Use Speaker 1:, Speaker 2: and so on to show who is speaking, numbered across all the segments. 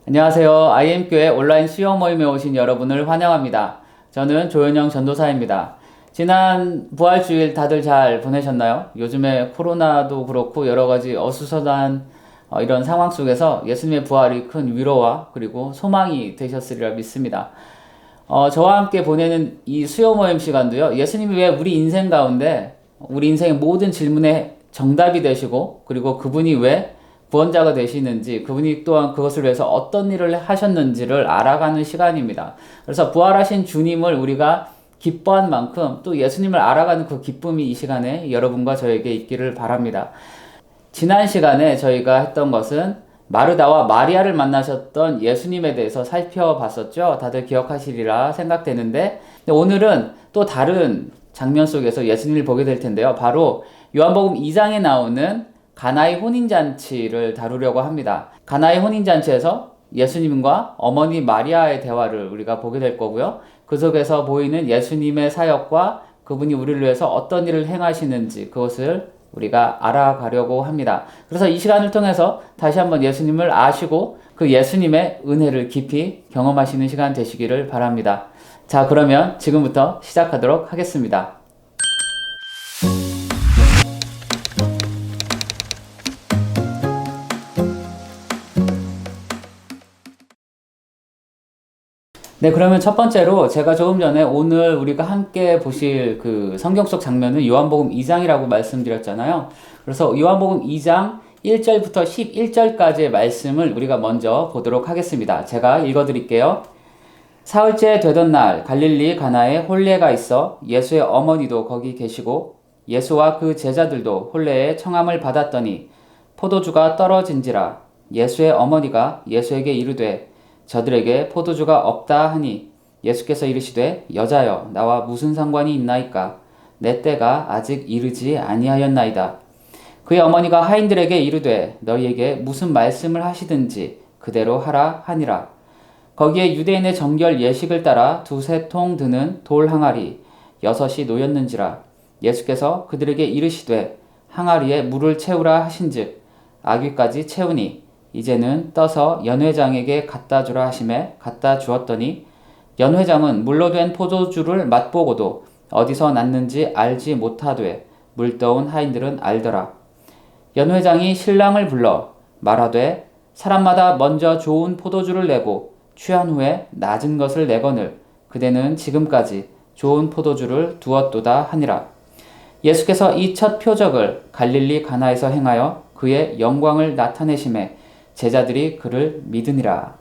Speaker 1: 안녕하세요. IM교회 온라인 수요 모임에 오신 여러분을 환영합니다. 저는 조현영 전도사입니다. 지난 부활주일 다들 잘 보내셨나요? 요즘에 코로나도 그렇고 여러 가지 어수선한 이런 상황 속에서 예수님의 부활이 큰 위로와 그리고 소망이 되셨으리라 믿습니다. 저와 함께 보내는 이 수요 모임 시간도요, 예수님이 왜 우리 인생 가운데 우리 인생의 모든 질문에 정답이 되시고, 그리고 그분이 왜 구원자가 되시는지, 그분이 또한 그것을 위해서 어떤 일을 하셨는지를 알아가는 시간입니다. 그래서 부활하신 주님을 우리가 기뻐한 만큼 또 예수님을 알아가는 그 기쁨이 이 시간에 여러분과 저에게 있기를 바랍니다. 지난 시간에 저희가 했던 것은 마르다와 마리아를 만나셨던 예수님에 대해서 살펴봤었죠. 다들 기억하시리라 생각되는데, 오늘은 또 다른 장면 속에서 예수님을 보게 될 텐데요. 바로 요한복음 2장에 나오는 가나의 혼인잔치를 다루려고 합니다. 가나의 혼인잔치에서 예수님과 어머니 마리아의 대화를 우리가 보게 될 거고요. 그 속에서 보이는 예수님의 사역과 그분이 우리를 위해서 어떤 일을 행하시는지 그것을 우리가 알아가려고 합니다. 그래서 이 시간을 통해서 다시 한번 예수님을 아시고 그 예수님의 은혜를 깊이 경험하시는 시간 되시기를 바랍니다. 자, 그러면 지금부터 시작하도록 하겠습니다. 네, 그러면 첫 번째로 제가 조금 전에 오늘 우리가 함께 보실 그 성경 속 장면은 요한복음 2장이라고 말씀드렸잖아요. 그래서 요한복음 2장 1절부터 11절까지의 말씀을 우리가 먼저 보도록 하겠습니다. 제가 읽어드릴게요. 사흘째 되던 날 갈릴리 가나에 혼례가 있어 예수의 어머니도 거기 계시고 예수와 그 제자들도 혼례의 청함을 받았더니 포도주가 떨어진지라 예수의 어머니가 예수에게 이르되 저들에게 포도주가 없다 하니 예수께서 이르시되 여자여 나와 무슨 상관이 있나이까 내 때가 아직 이르지 아니하였나이다. 그의 어머니가 하인들에게 이르되 너희에게 무슨 말씀을 하시든지 그대로 하라 하니라. 거기에 유대인의 정결 예식을 따라 두세 통 드는 돌 항아리 6이 놓였는지라. 예수께서 그들에게 이르시되 항아리에 물을 채우라 하신즉 아귀까지 채우니 이제는 떠서 연회장에게 갖다 주라 하심에 갖다 주었더니 연회장은 물로 된 포도주를 맛보고도 어디서 났는지 알지 못하되 물떠온 하인들은 알더라. 연회장이 신랑을 불러 말하되 사람마다 먼저 좋은 포도주를 내고 취한 후에 낮은 것을 내거늘 그대는 지금까지 좋은 포도주를 두었도다 하니라. 예수께서 이 첫 표적을 갈릴리 가나에서 행하여 그의 영광을 나타내심에 제자들이 그를 믿으니라.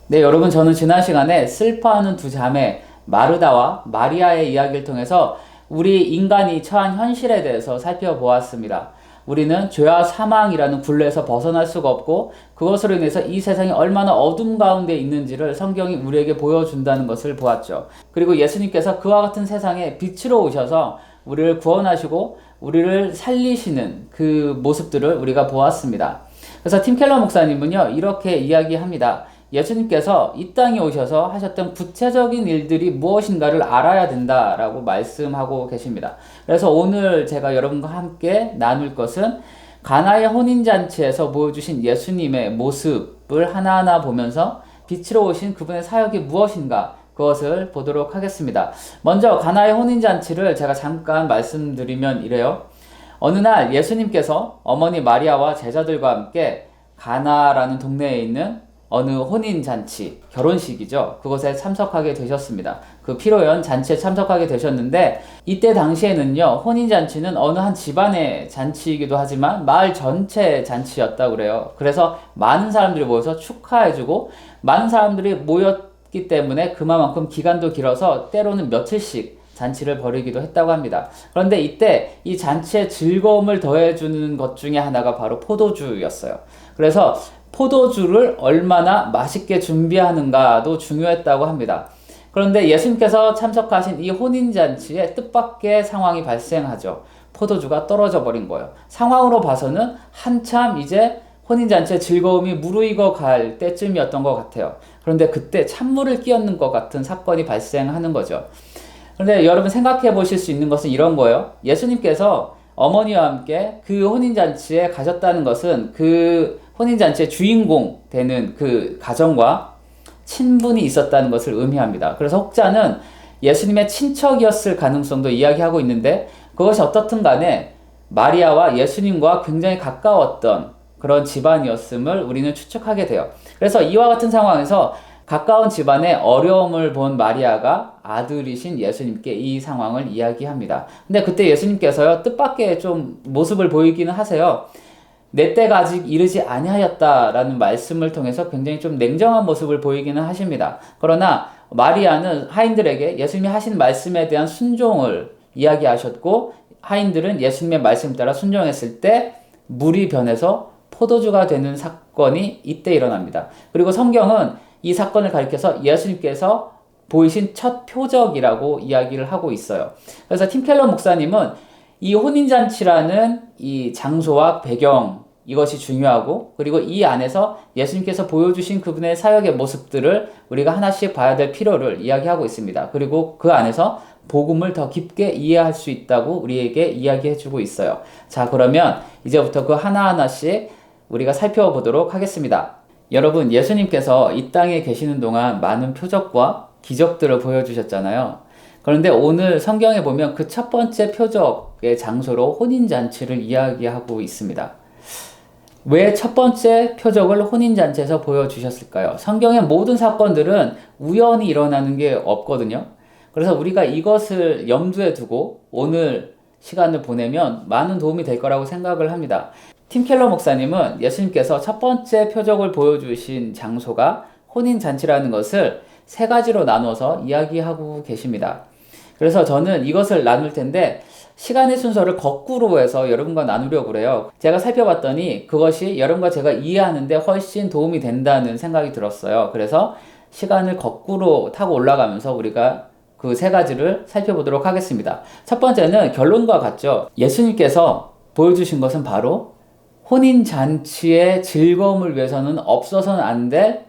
Speaker 1: 네, 여러분, 저는 지난 시간에 슬퍼하는 두 자매 마르다와 마리아의 이야기를 통해서 우리 인간이 처한 현실에 대해서 살펴보았습니다. 우리는 죄와 사망이라는 굴레에서 벗어날 수가 없고 그것으로 인해서 이 세상이 얼마나 어둠 가운데 있는지를 성경이 우리에게 보여준다는 것을 보았죠. 그리고 예수님께서 그와 같은 세상에 빛으로 오셔서 우리를 구원하시고 우리를 살리시는 그 모습들을 우리가 보았습니다. 그래서 팀 켈러 목사님은요, 이렇게 이야기합니다. 예수님께서 이 땅에 오셔서 하셨던 구체적인 일들이 무엇인가를 알아야 된다라고 말씀하고 계십니다. 그래서 오늘 제가 여러분과 함께 나눌 것은 가나의 혼인잔치에서 보여주신 예수님의 모습을 하나하나 보면서 빛으로 오신 그분의 사역이 무엇인가 그것을 보도록 하겠습니다. 먼저 가나의 혼인잔치를 제가 잠깐 말씀드리면 이래요. 어느 날 예수님께서 어머니 마리아와 제자들과 함께 가나라는 동네에 있는 어느 혼인잔치, 결혼식이죠. 그곳에 참석하게 되셨습니다. 그 피로연 잔치에 참석하게 되셨는데 이때 당시에는요, 혼인잔치는 어느 한 집안의 잔치이기도 하지만 마을 전체 잔치였다고 그래요. 그래서 많은 사람들이 모여서 축하해주고 많은 사람들이 모였기 때문에 그만큼 기간도 길어서 때로는 며칠씩 잔치를 벌이기도 했다고 합니다. 그런데 이때 이 잔치의 즐거움을 더해주는 것 중에 하나가 바로 포도주였어요. 그래서 포도주를 얼마나 맛있게 준비하는가도 중요했다고 합니다. 그런데 예수님께서 참석하신 이 혼인잔치에 뜻밖의 상황이 발생하죠. 포도주가 떨어져 버린 거예요. 상황으로 봐서는 한참 이제 혼인잔치의 즐거움이 무르익어 갈 때쯤이었던 것 같아요. 그런데 그때 찬물을 끼얹는 것 같은 사건이 발생하는 거죠. 그런데 여러분 생각해 보실 수 있는 것은 이런 거예요. 예수님께서 어머니와 함께 그 혼인잔치에 가셨다는 것은 그 혼인잔치의 주인공 되는 그 가정과 친분이 있었다는 것을 의미합니다. 그래서 혹자는 예수님의 친척이었을 가능성도 이야기하고 있는데, 그것이 어떻든 간에 마리아와 예수님과 굉장히 가까웠던 그런 집안이었음을 우리는 추측하게 돼요. 그래서 이와 같은 상황에서 가까운 집안의 어려움을 본 마리아가 아들이신 예수님께 이 상황을 이야기합니다. 근데 그때 예수님께서요, 뜻밖의 좀 모습을 보이기는 하세요. 내 때가 아직 이르지 아니하였다라는 말씀을 통해서 굉장히 좀 냉정한 모습을 보이기는 하십니다. 그러나 마리아는 하인들에게 예수님이 하신 말씀에 대한 순종을 이야기하셨고, 하인들은 예수님의 말씀 따라 순종했을 때 물이 변해서 포도주가 되는 사건이 이때 일어납니다. 그리고 성경은 이 사건을 가리켜서 예수님께서 보이신 첫 표적이라고 이야기를 하고 있어요. 그래서 팀 켈러 목사님은 이 혼인잔치라는 이 장소와 배경, 이것이 중요하고, 그리고 이 안에서 예수님께서 보여주신 그분의 사역의 모습들을 우리가 하나씩 봐야 될 필요를 이야기하고 있습니다. 그리고 그 안에서 복음을 더 깊게 이해할 수 있다고 우리에게 이야기해주고 있어요. 자, 그러면 이제부터 그 하나하나씩 우리가 살펴보도록 하겠습니다. 여러분, 예수님께서 이 땅에 계시는 동안 많은 표적과 기적들을 보여주셨잖아요. 그런데 오늘 성경에 보면 그 첫 번째 표적의 장소로 혼인잔치를 이야기하고 있습니다. 왜 첫 번째 표적을 혼인잔치에서 보여주셨을까요? 성경의 모든 사건들은 우연히 일어나는 게 없거든요. 그래서 우리가 이것을 염두에 두고 오늘 시간을 보내면 많은 도움이 될 거라고 생각을 합니다. 팀 켈러 목사님은 예수님께서 첫 번째 표적을 보여주신 장소가 혼인잔치라는 것을 세 가지로 나눠서 이야기하고 계십니다. 그래서 저는 이것을 나눌 텐데 시간의 순서를 거꾸로 해서 여러분과 나누려고 그래요. 제가 살펴봤더니 그것이 여러분과 제가 이해하는데 훨씬 도움이 된다는 생각이 들었어요. 그래서 시간을 거꾸로 타고 올라가면서 우리가 그 세 가지를 살펴보도록 하겠습니다. 첫 번째는 결론과 같죠. 예수님께서 보여주신 것은 바로 혼인잔치의 즐거움을 위해서는 없어서는 안 될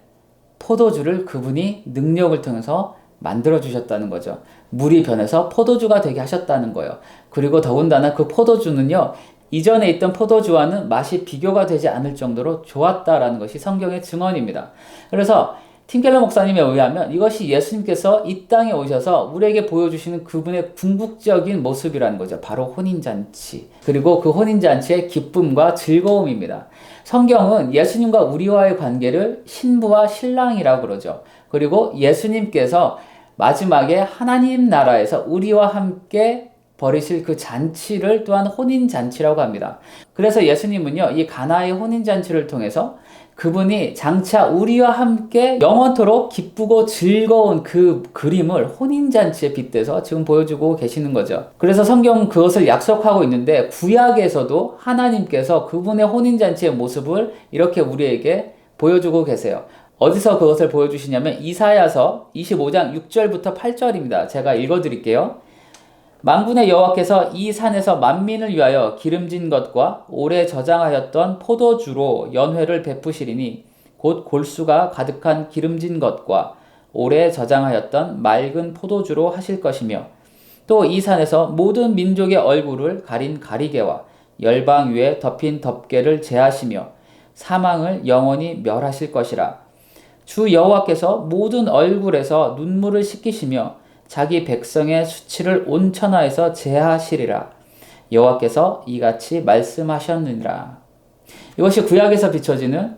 Speaker 1: 포도주를 그분이 능력을 통해서 만들어주셨다는 거죠. 물이 변해서 포도주가 되게 하셨다는 거예요. 그리고 더군다나 그 포도주는요, 이전에 있던 포도주와는 맛이 비교가 되지 않을 정도로 좋았다라는 것이 성경의 증언입니다. 그래서 팀 켈러 목사님에 의하면 이것이 예수님께서 이 땅에 오셔서 우리에게 보여주시는 그분의 궁극적인 모습이라는 거죠. 바로 혼인잔치. 그리고 그 혼인잔치의 기쁨과 즐거움입니다. 성경은 예수님과 우리와의 관계를 신부와 신랑이라고 그러죠. 그리고 예수님께서 마지막에 하나님 나라에서 우리와 함께 벌이실 그 잔치를 또한 혼인잔치라고 합니다. 그래서 예수님은요, 이 가나의 혼인잔치를 통해서 그분이 장차 우리와 함께 영원토록 기쁘고 즐거운 그 그림을 혼인잔치에 빗대서 지금 보여주고 계시는 거죠. 그래서 성경은 그것을 약속하고 있는데 구약에서도 하나님께서 그분의 혼인잔치의 모습을 이렇게 우리에게 보여주고 계세요. 어디서 그것을 보여주시냐면 이사야서 25장 6절부터 8절입니다. 제가 읽어드릴게요. 만군의 여호와께서 이 산에서 만민을 위하여 기름진 것과 오래 저장하였던 포도주로 연회를 베푸시리니 곧 골수가 가득한 기름진 것과 오래 저장하였던 맑은 포도주로 하실 것이며 또 이 산에서 모든 민족의 얼굴을 가린 가리개와 열방 위에 덮인 덮개를 제하시며 사망을 영원히 멸하실 것이라. 주 여호와께서 모든 얼굴에서 눈물을 씻기시며 자기 백성의 수치를 온 천하에서 제하시리라. 여호와께서 이같이 말씀하셨느니라. 이것이 구약에서 비춰지는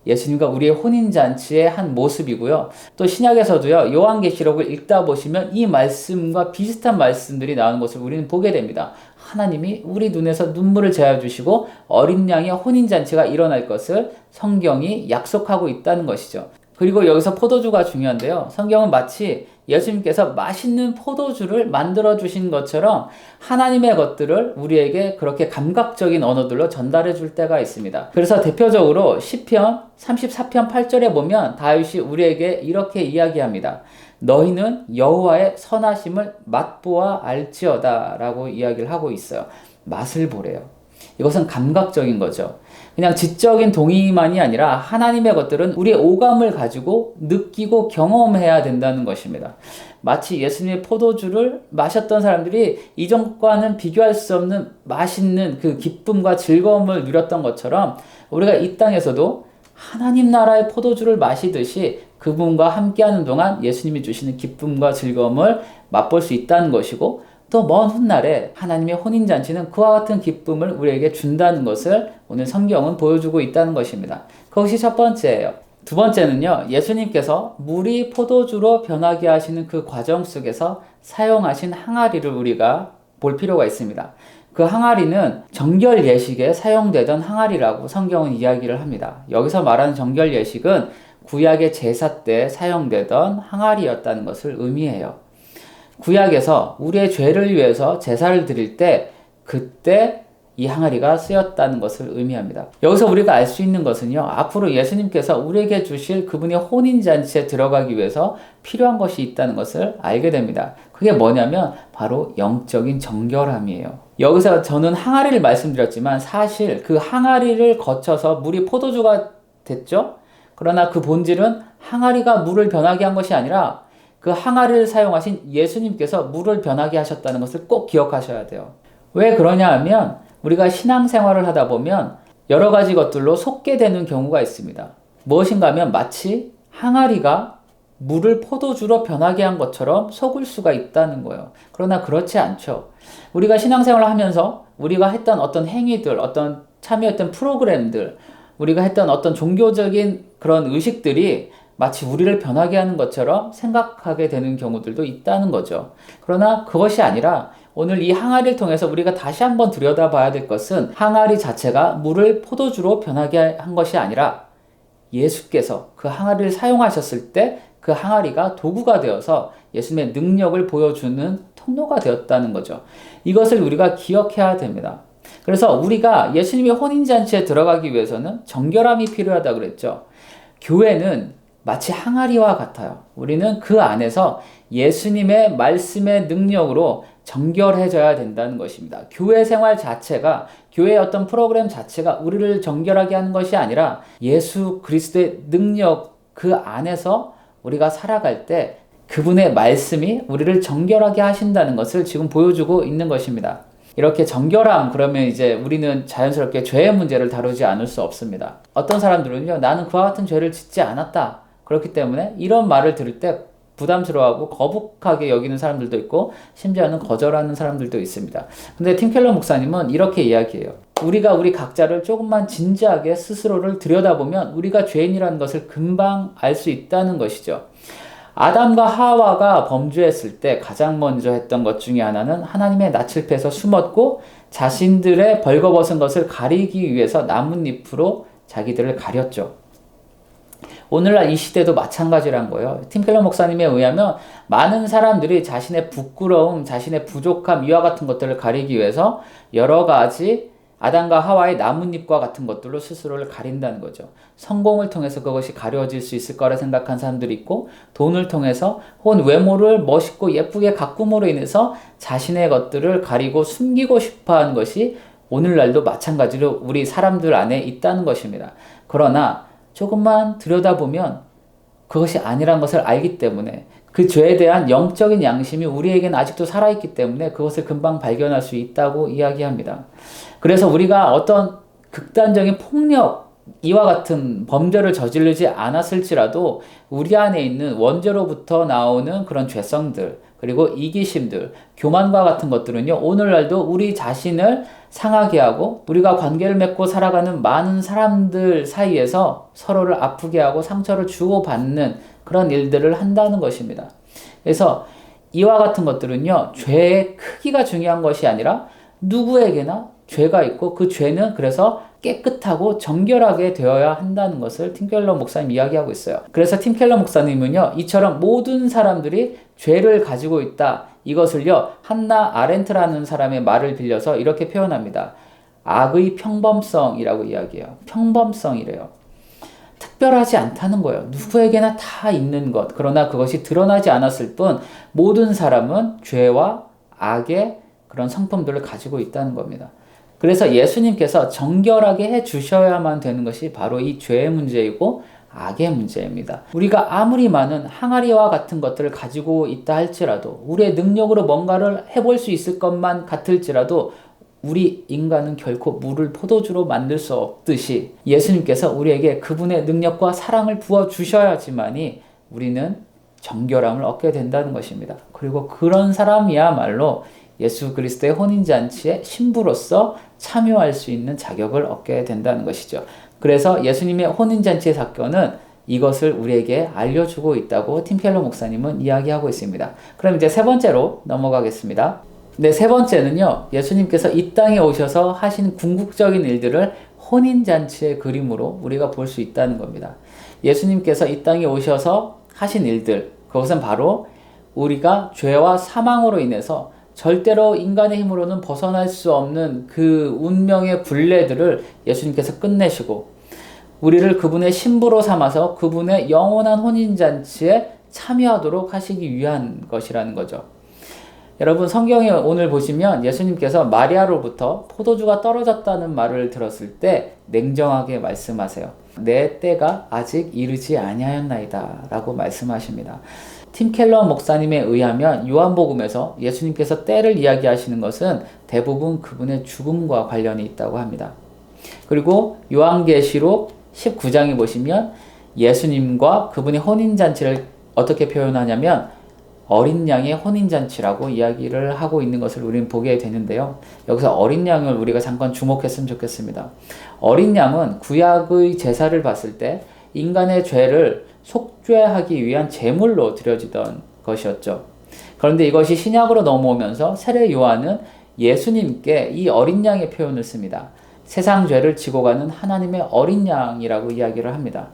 Speaker 1: 예수님과 우리의 혼인잔치의 한 모습이고요. 또 신약에서도요, 요한계시록을 읽다 보시면 이 말씀과 비슷한 말씀들이 나오는 것을 우리는 보게 됩니다. 하나님이 우리 눈에서 눈물을 제하여 주시고 어린 양의 혼인잔치가 일어날 것을 성경이 약속하고 있다는 것이죠. 그리고 여기서 포도주가 중요한데요. 성경은 마치 예수님께서 맛있는 포도주를 만들어 주신 것처럼 하나님의 것들을 우리에게 그렇게 감각적인 언어들로 전달해 줄 때가 있습니다. 그래서 대표적으로 시편 34편 8절에 보면 다윗이 우리에게 이렇게 이야기합니다. 너희는 여호와의 선하심을 맛보아 알지어다 라고 이야기를 하고 있어요. 맛을 보래요. 이것은 감각적인 거죠. 그냥 지적인 동의만이 아니라 하나님의 것들은 우리의 오감을 가지고 느끼고 경험해야 된다는 것입니다. 마치 예수님의 포도주를 마셨던 사람들이 이전과는 비교할 수 없는 맛있는 그 기쁨과 즐거움을 누렸던 것처럼 우리가 이 땅에서도 하나님 나라의 포도주를 마시듯이 그분과 함께하는 동안 예수님이 주시는 기쁨과 즐거움을 맛볼 수 있다는 것이고, 또 먼 훗날에 하나님의 혼인잔치는 그와 같은 기쁨을 우리에게 준다는 것을 오늘 성경은 보여주고 있다는 것입니다. 그것이 첫 번째예요. 두 번째는요, 예수님께서 물이 포도주로 변하게 하시는 그 과정 속에서 사용하신 항아리를 우리가 볼 필요가 있습니다. 그 항아리는 정결 예식에 사용되던 항아리라고 성경은 이야기를 합니다. 여기서 말하는 정결 예식은 구약의 제사 때 사용되던 항아리였다는 것을 의미해요. 구약에서 우리의 죄를 위해서 제사를 드릴 때 그때 이 항아리가 쓰였다는 것을 의미합니다. 여기서 우리가 알 수 있는 것은요, 앞으로 예수님께서 우리에게 주실 그분의 혼인잔치에 들어가기 위해서 필요한 것이 있다는 것을 알게 됩니다. 그게 뭐냐면 바로 영적인 정결함이에요. 여기서 저는 항아리를 말씀드렸지만 사실 그 항아리를 거쳐서 물이 포도주가 됐죠? 그러나 그 본질은 항아리가 물을 변하게 한 것이 아니라 그 항아리를 사용하신 예수님께서 물을 변하게 하셨다는 것을 꼭 기억하셔야 돼요. 왜 그러냐 하면 우리가 신앙생활을 하다 보면 여러 가지 것들로 속게 되는 경우가 있습니다. 무엇인가 하면 마치 항아리가 물을 포도주로 변하게 한 것처럼 속을 수가 있다는 거예요. 그러나 그렇지 않죠. 우리가 신앙생활을 하면서 우리가 했던 어떤 행위들, 어떤 참여했던 프로그램들, 우리가 했던 어떤 종교적인 그런 의식들이 마치 우리를 변하게 하는 것처럼 생각하게 되는 경우들도 있다는 거죠. 그러나 그것이 아니라 오늘 이 항아리를 통해서 우리가 다시 한번 들여다봐야 될 것은 항아리 자체가 물을 포도주로 변하게 한 것이 아니라 예수께서 그 항아리를 사용하셨을 때 그 항아리가 도구가 되어서 예수님의 능력을 보여주는 통로가 되었다는 거죠. 이것을 우리가 기억해야 됩니다. 그래서 우리가 예수님의 혼인잔치에 들어가기 위해서는 정결함이 필요하다고 그랬죠. 교회는 마치 항아리와 같아요. 우리는 그 안에서 예수님의 말씀의 능력으로 정결해져야 된다는 것입니다. 교회 생활 자체가, 교회의 어떤 프로그램 자체가 우리를 정결하게 하는 것이 아니라 예수 그리스도의 능력 그 안에서 우리가 살아갈 때 그분의 말씀이 우리를 정결하게 하신다는 것을 지금 보여주고 있는 것입니다. 이렇게 정결함, 그러면 이제 우리는 자연스럽게 죄의 문제를 다루지 않을 수 없습니다. 어떤 사람들은요, 나는 그와 같은 죄를 짓지 않았다. 그렇기 때문에 이런 말을 들을 때 부담스러워하고 거북하게 여기는 사람들도 있고 심지어는 거절하는 사람들도 있습니다. 근데 팀 켈러 목사님은 이렇게 이야기해요. 우리가 우리 각자를 조금만 진지하게 스스로를 들여다보면 우리가 죄인이라는 것을 금방 알 수 있다는 것이죠. 아담과 하와가 범죄했을 때 가장 먼저 했던 것 중에 하나는 하나님의 낯을 패서 숨었고 자신들의 벌거벗은 것을 가리기 위해서 나뭇잎으로 자기들을 가렸죠. 오늘날 이 시대도 마찬가지란 거예요. 팀 켈러 목사님에 의하면 많은 사람들이 자신의 부끄러움, 자신의 부족함, 이와 같은 것들을 가리기 위해서 여러 가지 아담과 하와의 나뭇잎과 같은 것들로 스스로를 가린다는 거죠. 성공을 통해서 그것이 가려질 수 있을 거라 생각한 사람들이 있고, 돈을 통해서 혹은 외모를 멋있고 예쁘게 가꿈으로 인해서 자신의 것들을 가리고 숨기고 싶어하는 것이 오늘날도 마찬가지로 우리 사람들 안에 있다는 것입니다. 그러나 조금만 들여다보면 그것이 아니란 것을 알기 때문에 그 죄에 대한 영적인 양심이 우리에게는 아직도 살아있기 때문에 그것을 금방 발견할 수 있다고 이야기합니다. 그래서 우리가 어떤 극단적인 폭력, 이와 같은 범죄를 저지르지 않았을지라도 우리 안에 있는 원죄로부터 나오는 그런 죄성들, 그리고 이기심들, 교만과 같은 것들은요, 오늘날도 우리 자신을 상하게 하고 우리가 관계를 맺고 살아가는 많은 사람들 사이에서 서로를 아프게 하고 상처를 주고받는 그런 일들을 한다는 것입니다. 그래서 이와 같은 것들은요, 죄의 크기가 중요한 것이 아니라 누구에게나 죄가 있고 그 죄는 그래서 깨끗하고 정결하게 되어야 한다는 것을 팀 켈러 목사님 이야기하고 있어요. 그래서 팀 켈러 목사님은요, 이처럼 모든 사람들이 죄를 가지고 있다, 이것을요, 한나 아렌트라는 사람의 말을 빌려서 이렇게 표현합니다. 악의 평범성이라고 이야기해요. 평범성이래요. 특별하지 않다는 거예요. 누구에게나 다 있는 것. 그러나 그것이 드러나지 않았을 뿐 모든 사람은 죄와 악의 그런 성품들을 가지고 있다는 겁니다. 그래서 예수님께서 정결하게 해 주셔야만 되는 것이 바로 이 죄의 문제이고 악의 문제입니다. 우리가 아무리 많은 항아리와 같은 것들을 가지고 있다 할지라도, 우리의 능력으로 뭔가를 해볼 수 있을 것만 같을지라도 우리 인간은 결코 물을 포도주로 만들 수 없듯이 예수님께서 우리에게 그분의 능력과 사랑을 부어주셔야지만이 우리는 정결함을 얻게 된다는 것입니다. 그리고 그런 사람이야말로 예수 그리스도의 혼인잔치의 신부로서 참여할 수 있는 자격을 얻게 된다는 것이죠. 그래서 예수님의 혼인잔치의 사건은 이것을 우리에게 알려주고 있다고 팀 켈러 목사님은 이야기하고 있습니다. 그럼 이제 세 번째로 넘어가겠습니다. 네, 세 번째는요, 예수님께서 이 땅에 오셔서 하신 궁극적인 일들을 혼인잔치의 그림으로 우리가 볼 수 있다는 겁니다. 예수님께서 이 땅에 오셔서 하신 일들, 그것은 바로 우리가 죄와 사망으로 인해서 절대로 인간의 힘으로는 벗어날 수 없는 그 운명의 굴레들을 예수님께서 끝내시고 우리를 그분의 신부로 삼아서 그분의 영원한 혼인잔치에 참여하도록 하시기 위한 것이라는 거죠. 여러분, 성경에 오늘 보시면 예수님께서 마리아로부터 포도주가 떨어졌다는 말을 들었을 때 냉정하게 말씀하세요. 내 때가 아직 이르지 아니하였나이다 라고 말씀하십니다. 팀 켈러 목사님에 의하면 요한복음에서 예수님께서 때를 이야기하시는 것은 대부분 그분의 죽음과 관련이 있다고 합니다. 그리고 요한계시록 19장에 보시면 예수님과 그분의 혼인잔치를 어떻게 표현하냐면 어린 양의 혼인잔치라고 이야기를 하고 있는 것을 우리는 보게 되는데요. 여기서 어린 양을 우리가 잠깐 주목했으면 좋겠습니다. 어린 양은 구약의 제사를 봤을 때 인간의 죄를 속죄하기 위한 제물로 드려지던 것이었죠. 그런데 이것이 신약으로 넘어오면서 세례 요한은 예수님께 이 어린 양의 표현을 씁니다. 세상 죄를 지고 가는 하나님의 어린 양이라고 이야기를 합니다.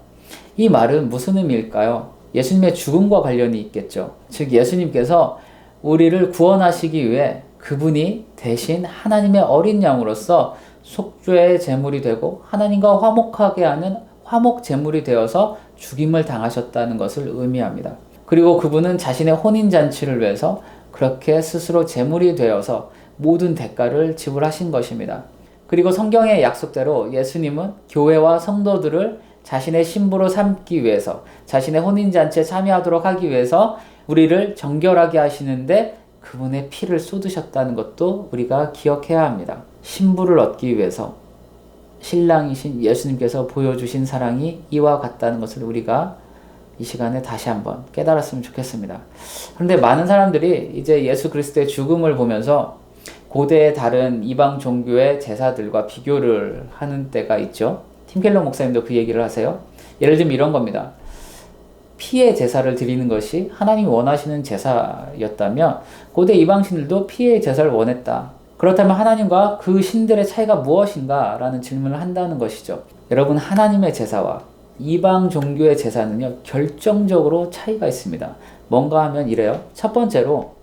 Speaker 1: 이 말은 무슨 의미일까요? 예수님의 죽음과 관련이 있겠죠. 즉 예수님께서 우리를 구원하시기 위해 그분이 대신 하나님의 어린 양으로서 속죄의 제물이 되고 하나님과 화목하게 하는 화목 제물이 되어서 죽임을 당하셨다는 것을 의미합니다. 그리고 그분은 자신의 혼인잔치를 위해서 그렇게 스스로 제물이 되어서 모든 대가를 지불하신 것입니다. 그리고 성경의 약속대로 예수님은 교회와 성도들을 자신의 신부로 삼기 위해서, 자신의 혼인잔치에 참여하도록 하기 위해서 우리를 정결하게 하시는데 그분의 피를 쏟으셨다는 것도 우리가 기억해야 합니다. 신부를 얻기 위해서 신랑이신 예수님께서 보여주신 사랑이 이와 같다는 것을 우리가 이 시간에 다시 한번 깨달았으면 좋겠습니다. 그런데 많은 사람들이 이제 예수 그리스도의 죽음을 보면서 고대의 다른 이방 종교의 제사들과 비교를 하는 때가 있죠. 팀 켈러 목사님도 그 얘기를 하세요. 예를 들면 이런 겁니다. 피의 제사를 드리는 것이 하나님이 원하시는 제사였다면 고대 이방신들도 피의 제사를 원했다. 그렇다면 하나님과 그 신들의 차이가 무엇인가? 라는 질문을 한다는 것이죠. 여러분, 하나님의 제사와 이방 종교의 제사는요, 결정적으로 차이가 있습니다. 뭔가 하면 이래요. 첫 번째로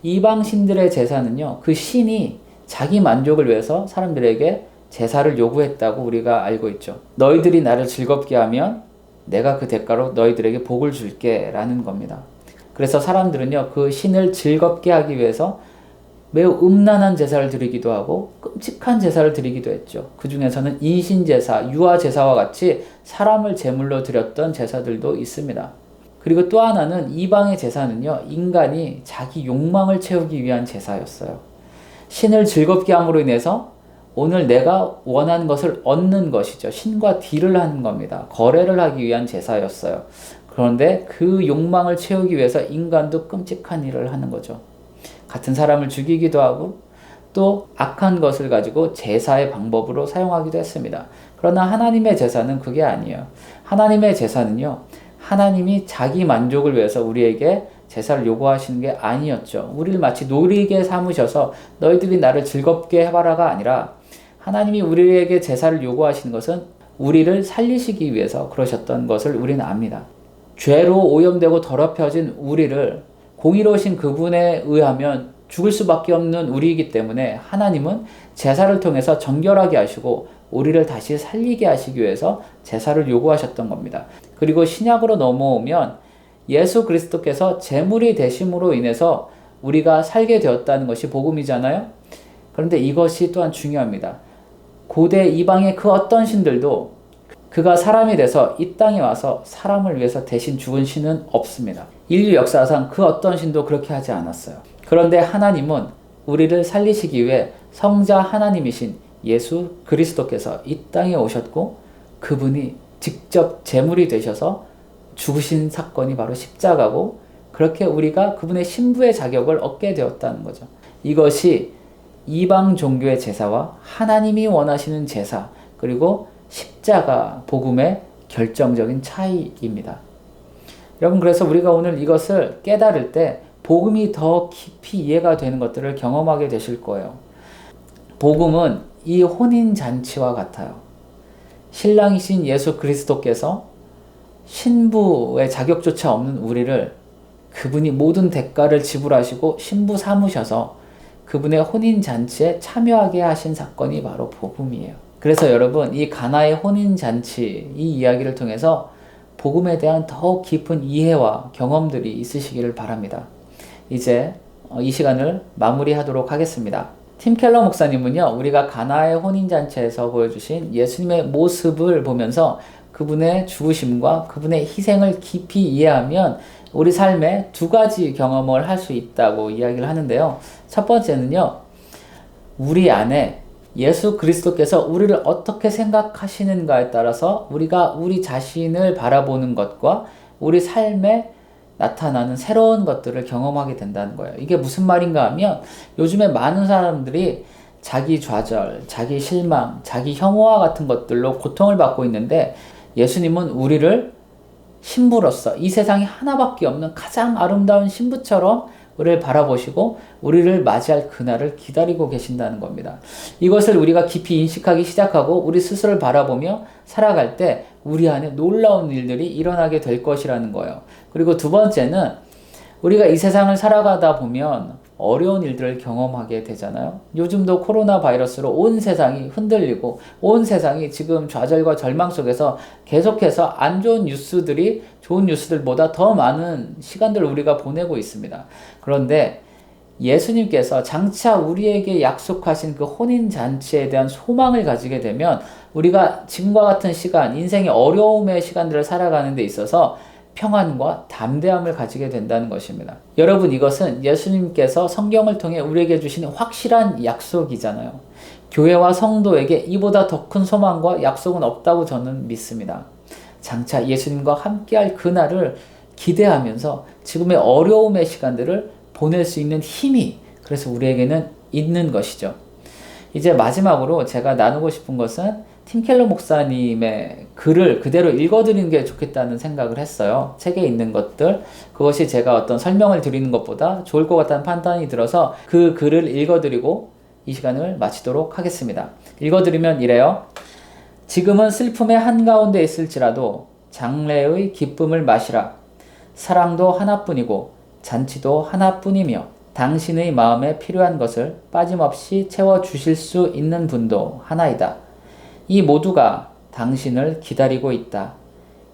Speaker 1: 이방 신들의 제사는요, 그 신이 자기 만족을 위해서 사람들에게 제사를 요구했다고 우리가 알고 있죠. 너희들이 나를 즐겁게 하면 내가 그 대가로 너희들에게 복을 줄게 라는 겁니다. 그래서 사람들은요, 그 신을 즐겁게 하기 위해서 매우 음란한 제사를 드리기도 하고 끔찍한 제사를 드리기도 했죠. 그 중에서는 인신제사, 유아제사와 같이 사람을 제물로 드렸던 제사들도 있습니다. 그리고 또 하나는 이방의 제사는요, 인간이 자기 욕망을 채우기 위한 제사였어요. 신을 즐겁게 함으로 인해서 오늘 내가 원하는 것을 얻는 것이죠. 신과 딜을 하는 겁니다. 거래를 하기 위한 제사였어요. 그런데 그 욕망을 채우기 위해서 인간도 끔찍한 일을 하는 거죠. 같은 사람을 죽이기도 하고 또 악한 것을 가지고 제사의 방법으로 사용하기도 했습니다. 그러나 하나님의 제사는 그게 아니에요. 하나님의 제사는요, 하나님이 자기 만족을 위해서 우리에게 제사를 요구하시는 게 아니었죠. 우리를 마치 놀이게 삼으셔서 너희들이 나를 즐겁게 해봐라가 아니라 하나님이 우리에게 제사를 요구하시는 것은 우리를 살리시기 위해서 그러셨던 것을 우리는 압니다. 죄로 오염되고 더럽혀진 우리를 공의로우신 그분에 의하면 죽을 수밖에 없는 우리이기 때문에 하나님은 제사를 통해서 정결하게 하시고 우리를 다시 살리게 하시기 위해서 제사를 요구하셨던 겁니다. 그리고 신약으로 넘어오면 예수 그리스도께서 제물이 되심으로 인해서 우리가 살게 되었다는 것이 복음이잖아요. 그런데 이것이 또한 중요합니다. 고대 이방의 그 어떤 신들도 그가 사람이 돼서 이 땅에 와서 사람을 위해서 대신 죽은 신은 없습니다. 인류 역사상 그 어떤 신도 그렇게 하지 않았어요. 그런데 하나님은 우리를 살리시기 위해 성자 하나님이신 예수 그리스도께서 이 땅에 오셨고 그분이 직접 제물이 되셔서 죽으신 사건이 바로 십자가고 그렇게 우리가 그분의 신부의 자격을 얻게 되었다는 거죠. 이것이 이방 종교의 제사와 하나님이 원하시는 제사 그리고 십자가 복음의 결정적인 차이입니다. 여러분 그래서 우리가 오늘 이것을 깨달을 때 복음이 더 깊이 이해가 되는 것들을 경험하게 되실 거예요. 복음은 이 혼인잔치와 같아요. 신랑이신 예수 그리스도께서 신부의 자격조차 없는 우리를 그분이 모든 대가를 지불하시고 신부 삼으셔서 그분의 혼인잔치에 참여하게 하신 사건이 바로 복음이에요. 그래서 여러분 이 가나의 혼인잔치 이 이야기를 통해서 복음에 대한 더 깊은 이해와 경험들이 있으시기를 바랍니다. 이제 이 시간을 마무리하도록 하겠습니다. 팀 켈러 목사님은요, 우리가 가나의 혼인잔치에서 보여주신 예수님의 모습을 보면서 그분의 죽으심과 그분의 희생을 깊이 이해하면 우리 삶에 두 가지 경험을 할 수 있다고 이야기를 하는데요. 첫 번째는요, 우리 안에 예수 그리스도께서 우리를 어떻게 생각하시는가에 따라서 우리가 우리 자신을 바라보는 것과 우리 삶에 나타나는 새로운 것들을 경험하게 된다는 거예요. 이게 무슨 말인가 하면 요즘에 많은 사람들이 자기 좌절, 자기 실망, 자기 혐오와 같은 것들로 고통을 받고 있는데 예수님은 우리를 신부로서 이 세상에 하나밖에 없는 가장 아름다운 신부처럼 우리를 바라보시고 우리를 맞이할 그날을 기다리고 계신다는 겁니다. 이것을 우리가 깊이 인식하기 시작하고 우리 스스로를 바라보며 살아갈 때 우리 안에 놀라운 일들이 일어나게 될 것이라는 거예요. 그리고 두 번째는 우리가 이 세상을 살아가다 보면 어려운 일들을 경험하게 되잖아요. 요즘도 코로나 바이러스로 온 세상이 흔들리고 온 세상이 지금 좌절과 절망 속에서 계속해서 안 좋은 뉴스들이 좋은 뉴스들보다 더 많은 시간들을 우리가 보내고 있습니다. 그런데 예수님께서 장차 우리에게 약속하신 그 혼인잔치에 대한 소망을 가지게 되면 우리가 지금과 같은 시간, 인생의 어려움의 시간들을 살아가는 데 있어서 평안과 담대함을 가지게 된다는 것입니다. 여러분 이것은 예수님께서 성경을 통해 우리에게 주시는 확실한 약속이잖아요. 교회와 성도에게 이보다 더 큰 소망과 약속은 없다고 저는 믿습니다. 장차 예수님과 함께할 그날을 기대하면서 지금의 어려움의 시간들을 보낼 수 있는 힘이 그래서 우리에게는 있는 것이죠. 이제 마지막으로 제가 나누고 싶은 것은 팀 켈러 목사님의 글을 그대로 읽어드리는 게 좋겠다는 생각을 했어요. 책에 있는 것들, 그것이 제가 어떤 설명을 드리는 것보다 좋을 것 같다는 판단이 들어서 그 글을 읽어드리고 이 시간을 마치도록 하겠습니다. 읽어드리면 이래요. 지금은 슬픔의 한가운데 있을지라도 장래의 기쁨을 마시라. 사랑도 하나뿐이고 잔치도 하나뿐이며 당신의 마음에 필요한 것을 빠짐없이 채워주실 수 있는 분도 하나이다. 이 모두가 당신을 기다리고 있다.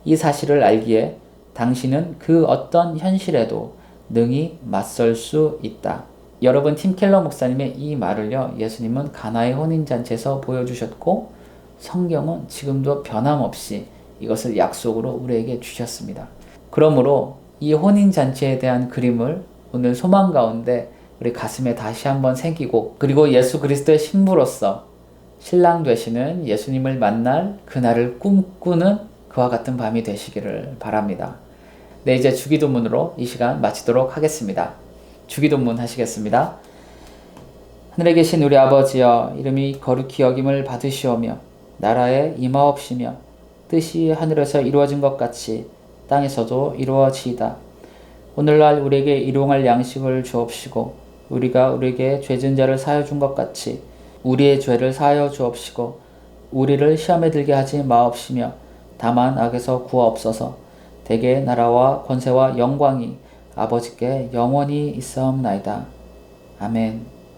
Speaker 1: 이 사실을 알기에 당신은 그 어떤 현실에도 능히 맞설 수 있다. 여러분 팀 켈러 목사님의 이 말을요, 예수님은 가나의 혼인잔치에서 보여주셨고 성경은 지금도 변함없이 이것을 약속으로 우리에게 주셨습니다. 그러므로 이 혼인잔치에 대한 그림을 오늘 소망 가운데 우리 가슴에 다시 한번 새기고 그리고 예수 그리스도의 신부로서 신랑 되시는 예수님을 만날 그날을 꿈꾸는 그와 같은 밤이 되시기를 바랍니다. 네, 이제 주기도문으로 이 시간 마치도록 하겠습니다. 주기도문 하시겠습니다. 하늘에 계신 우리 아버지여, 이름이 거룩히 여김을 받으시오며 나라에 임하옵시며 뜻이 하늘에서 이루어진 것 같이 땅에서도 이루어지이다. 오늘날 우리에게 일용할 양식을 주옵시고 우리가 우리에게 죄진 자를 사하여 준 것 같이 우리의 죄를 사하여 주옵시고 우리를 시험에 들게 하지 마옵시며 다만 악에서 구하옵소서. 대개 나라와 권세와 영광이 아버지께 영원히 있사옵나이다. 아멘.